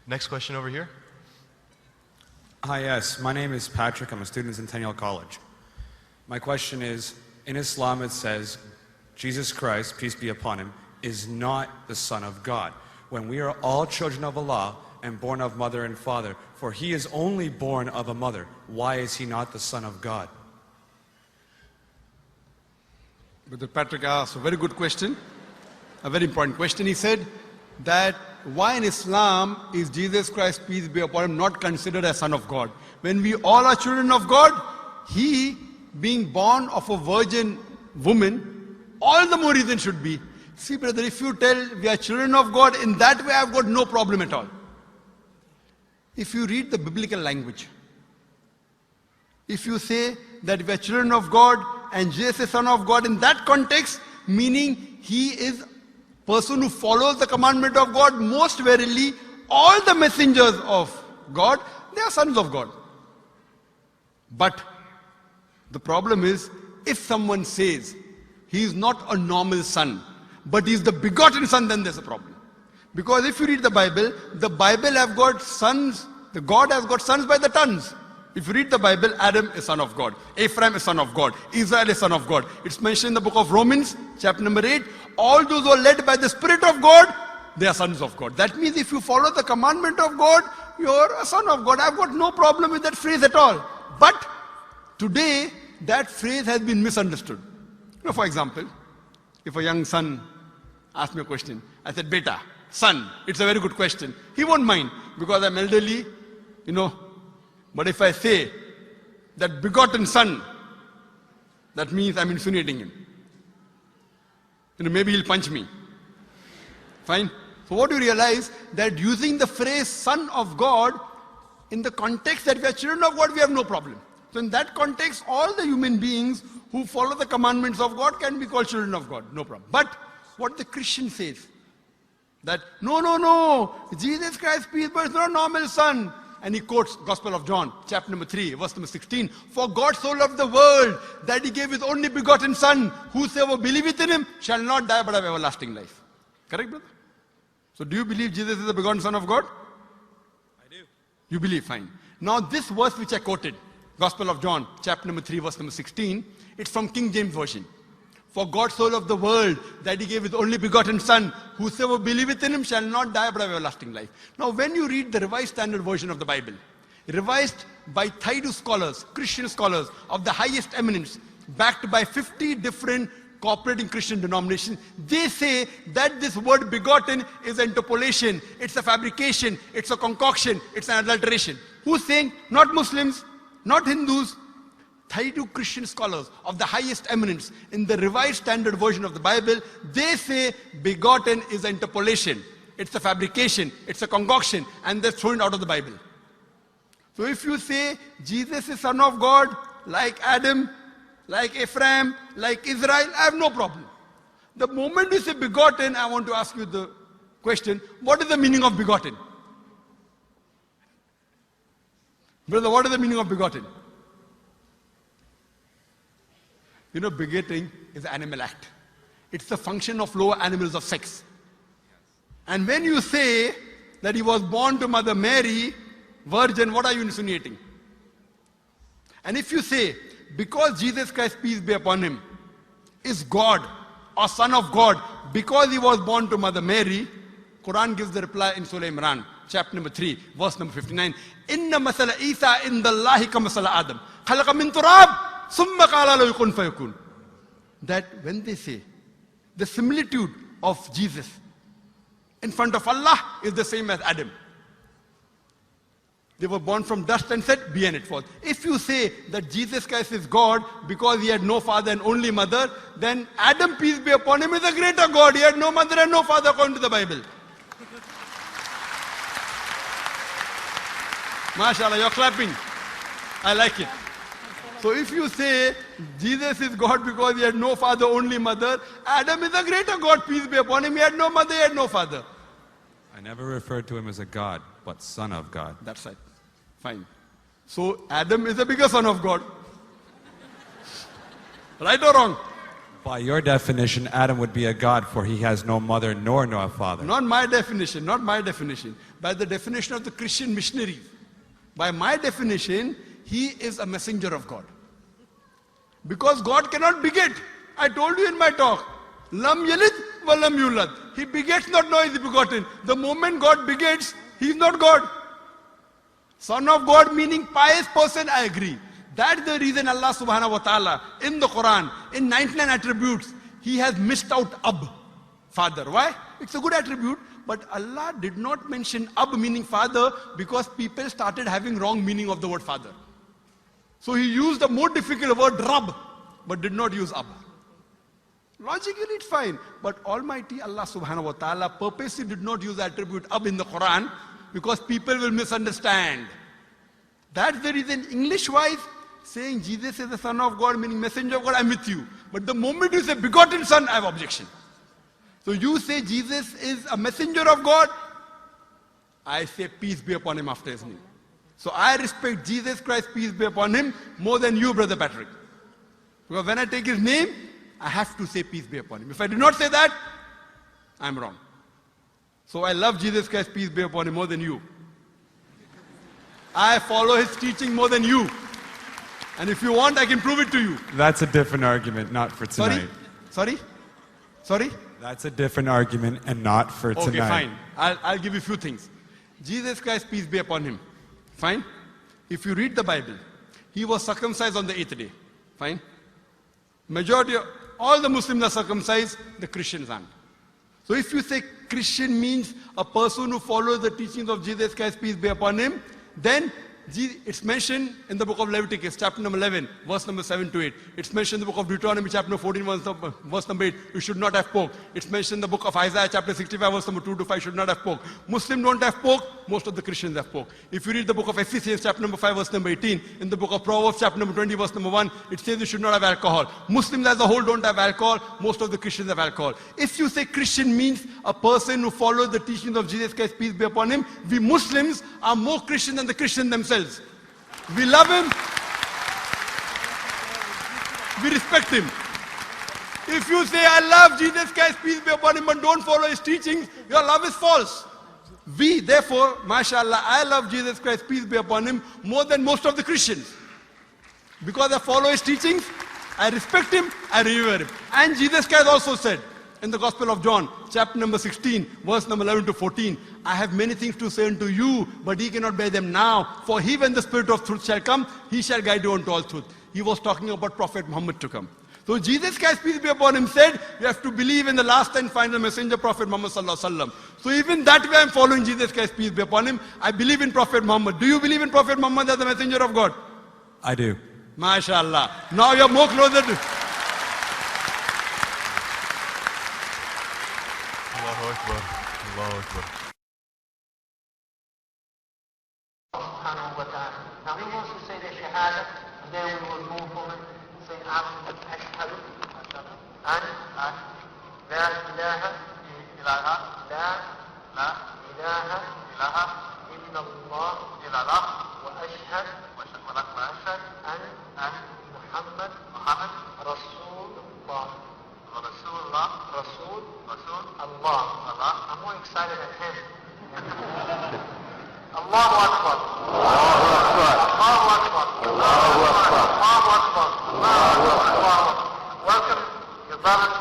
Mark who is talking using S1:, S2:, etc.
S1: Next question over here.
S2: Hi, yes. My name is Patrick. I'm a student at Centennial College. My question is, in Islam it says, Jesus Christ, peace be upon him, is not the Son of God. When we are all children of Allah and born of mother and father, for he is only born of a mother, why is he not the Son of God?
S3: Brother Patrick asked a very good question, a very important question. He said that why in Islam is Jesus Christ, peace be upon him, not considered as Son of God? When we all are children of God, he being born of a virgin woman, all the more reason should be. See brother, if you tell we are children of God, in that way I've got no problem at all. If you read the biblical language, if you say that we are children of God and Jesus is Son of God, in that context, meaning he is person who follows the commandment of God, most verily all the messengers of God, they are sons of God. But the problem is, if someone says he is not a normal son, but he is the begotten son, then there's a problem. Because if you read the Bible have got sons, the God has got sons by the tons. If you read the Bible, Adam is son of God, Ephraim is son of God, Israel is son of God. It's mentioned in the book of Romans, chapter number 8, all those who are led by the Spirit of God, they are sons of God. That means if you follow the commandment of God, you're a son of God. I've got no problem with that phrase at all. But today, that phrase has been misunderstood. You know, for example, if a young son asks me a question, I said, Beta, son, it's a very good question. He won't mind because I'm elderly, you know. But if I say that begotten son, that means I'm insinuating him. You know, maybe he'll punch me. Fine. So what do you realize? That using the phrase son of God, in the context that we are children of God, we have no problem. So in that context, all the human beings who follow the commandments of God can be called children of God. No problem. But what the Christian says, that no, Jesus Christ, peace, but it's not a normal son. And he quotes Gospel of John, chapter number 3, verse number 16. For God so loved the world that he gave his only begotten son. Whosoever believeth in him shall not die but have everlasting life. Correct, brother? So do you believe Jesus is the begotten son of God?
S2: I do.
S3: You believe, fine. Now this verse which I quoted, Gospel of John, chapter number 3, verse number 16, it's from King James Version. For God so loved the world that he gave his only begotten son. Whosoever believeth in him shall not die but have everlasting life. Now when you read the Revised Standard Version of the Bible, revised by Thaidu scholars, Christian scholars of the highest eminence, backed by 50 different cooperating Christian denominations, they say that this word begotten is an interpolation, it's a fabrication, it's a concoction, it's an adulteration. Who's saying? Not Muslims, not Hindus. Thaidu Christian scholars of the highest eminence in the Revised Standard Version of the Bible, they say begotten is an interpolation. It's a fabrication, it's a concoction, and they're thrown out of the Bible. So if you say Jesus is Son of God, like Adam, like Ephraim, like Israel, I have no problem. The moment you say begotten, I want to ask you the question, what is the meaning of begotten? Brother, what is the meaning of begotten? You know, begetting is an animal act. It's the function of lower animals of sex. And when you say that he was born to Mother Mary, virgin, what are you insinuating? And if you say, because Jesus Christ, peace be upon him, is God or Son of God, because he was born to Mother Mary, Quran gives the reply in Surah Imran, chapter number 3, verse number 59. Inna masala Isa indallahi ka masala Adam. Khalaqa min turab. That when they say the similitude of Jesus in front of Allah is the same as Adam. They were born from dust and said, be and it was. If you say that Jesus Christ is God because he had no father and only mother, then Adam, peace be upon him, is a greater God. He had no mother and no father according to the Bible. MashaAllah, you're clapping. I like it. So if you say Jesus is God because he had no father, only mother, Adam is a greater God, peace be upon him. He had no mother, he had no father.
S2: I never referred to him as a God, but Son of God.
S3: That's right. Fine. So Adam is a bigger son of God. Right or wrong?
S2: By your definition, Adam would be a god, for he has no mother nor no father.
S3: Not my definition, not my definition. By the definition of the Christian missionaries. By my definition, he is a messenger of God. Because God cannot beget. I told you in my talk. Lam yalid wa lam yulad. He begets not, nor is he begotten. The moment God begets, he is not God. Son of God meaning pious person, I agree. That's the reason Allah subhanahu wa ta'ala in the Quran, in 99 attributes, he has missed out Ab, father. Why? It's a good attribute, but Allah did not mention Ab meaning father because people started having wrong meaning of the word father. So he used the more difficult word Rab, but did not use Ab. Logically it's fine, but Almighty Allah subhanahu wa ta'ala purposely did not use the attribute Ab in the Quran because people will misunderstand. That's the reason English-wise, saying Jesus is the Son of God, meaning messenger of God, I'm with you. But the moment you say begotten Son, I have objection. So you say Jesus is a messenger of God, I say peace be upon him after his name. So I respect Jesus Christ, peace be upon him, more than you, Brother Patrick. Because when I take his name, I have to say peace be upon him. If I do not say that, I'm wrong. So I love Jesus Christ, peace be upon him, more than you. I follow his teaching more than you. And if you want, I can prove it to you.
S2: That's a different argument, not for tonight.
S3: Sorry?
S2: That's a different argument and not for tonight.
S3: Okay, fine. I'll give you a few things. Jesus Christ, peace be upon him. Fine? If you read the Bible, he was circumcised on the 8th day. Fine? Majority of all the Muslims are circumcised, the Christians aren't. So if you say Christian means a person who follows the teachings of Jesus Christ, peace be upon him, then it's mentioned in the book of Leviticus, chapter number 11, verse number 7 to 8. It's mentioned in the book of Deuteronomy, chapter number 14, verse number 8, you should not have pork. It's mentioned in the book of Isaiah, chapter 65, verse number 2 to 5, should not have pork. Muslims don't have pork, most of the Christians have pork. If you read the book of Ephesians, chapter number 5, verse number 18, in the book of Proverbs, chapter number 20, verse number 1, it says you should not have alcohol. Muslims as a whole don't have alcohol, most of the Christians have alcohol. If you say Christian means a person who follows the teachings of Jesus Christ, peace be upon him, we Muslims are more Christian than the Christians themselves. We love him. We respect him. If you say, I love Jesus Christ, peace be upon him, but don't follow his teachings, your love is false. We, therefore, mashallah, I love Jesus Christ, peace be upon him, more than most of the Christians. Because I follow his teachings, I respect him, I revere him. And Jesus Christ also said, in the Gospel of John, chapter number 16, verse number 11 to 14, I have many things to say unto you, but ye cannot bear them now. For he, when the Spirit of truth shall come, he shall guide you unto all truth. He was talking about Prophet Muhammad to come. So Jesus Christ, peace be upon him, said, you have to believe in the last and final messenger, Prophet Muhammad sallallahu alaihi wasallam. So even that way I'm following Jesus Christ, peace be upon him. I believe in Prophet Muhammad. Do you believe in Prophet Muhammad as the messenger of God?
S2: I do.
S3: MashaAllah. Now you're more closer to...
S1: Allahu Akbar. Allahu Akbar.
S4: Subhanahu wa ta'ala. Now he wants to say the shahada, and then we will move on and say ashhadu an la ilaha illa Allah wa ashhad an Muhammad Rasulullah. Rasul Allah. I'm more excited than him. Allahu Akbar. Allahu Akbar. Allahu Akbar. Allahu Akbar. Allahu Akbar. Welcome, your brothers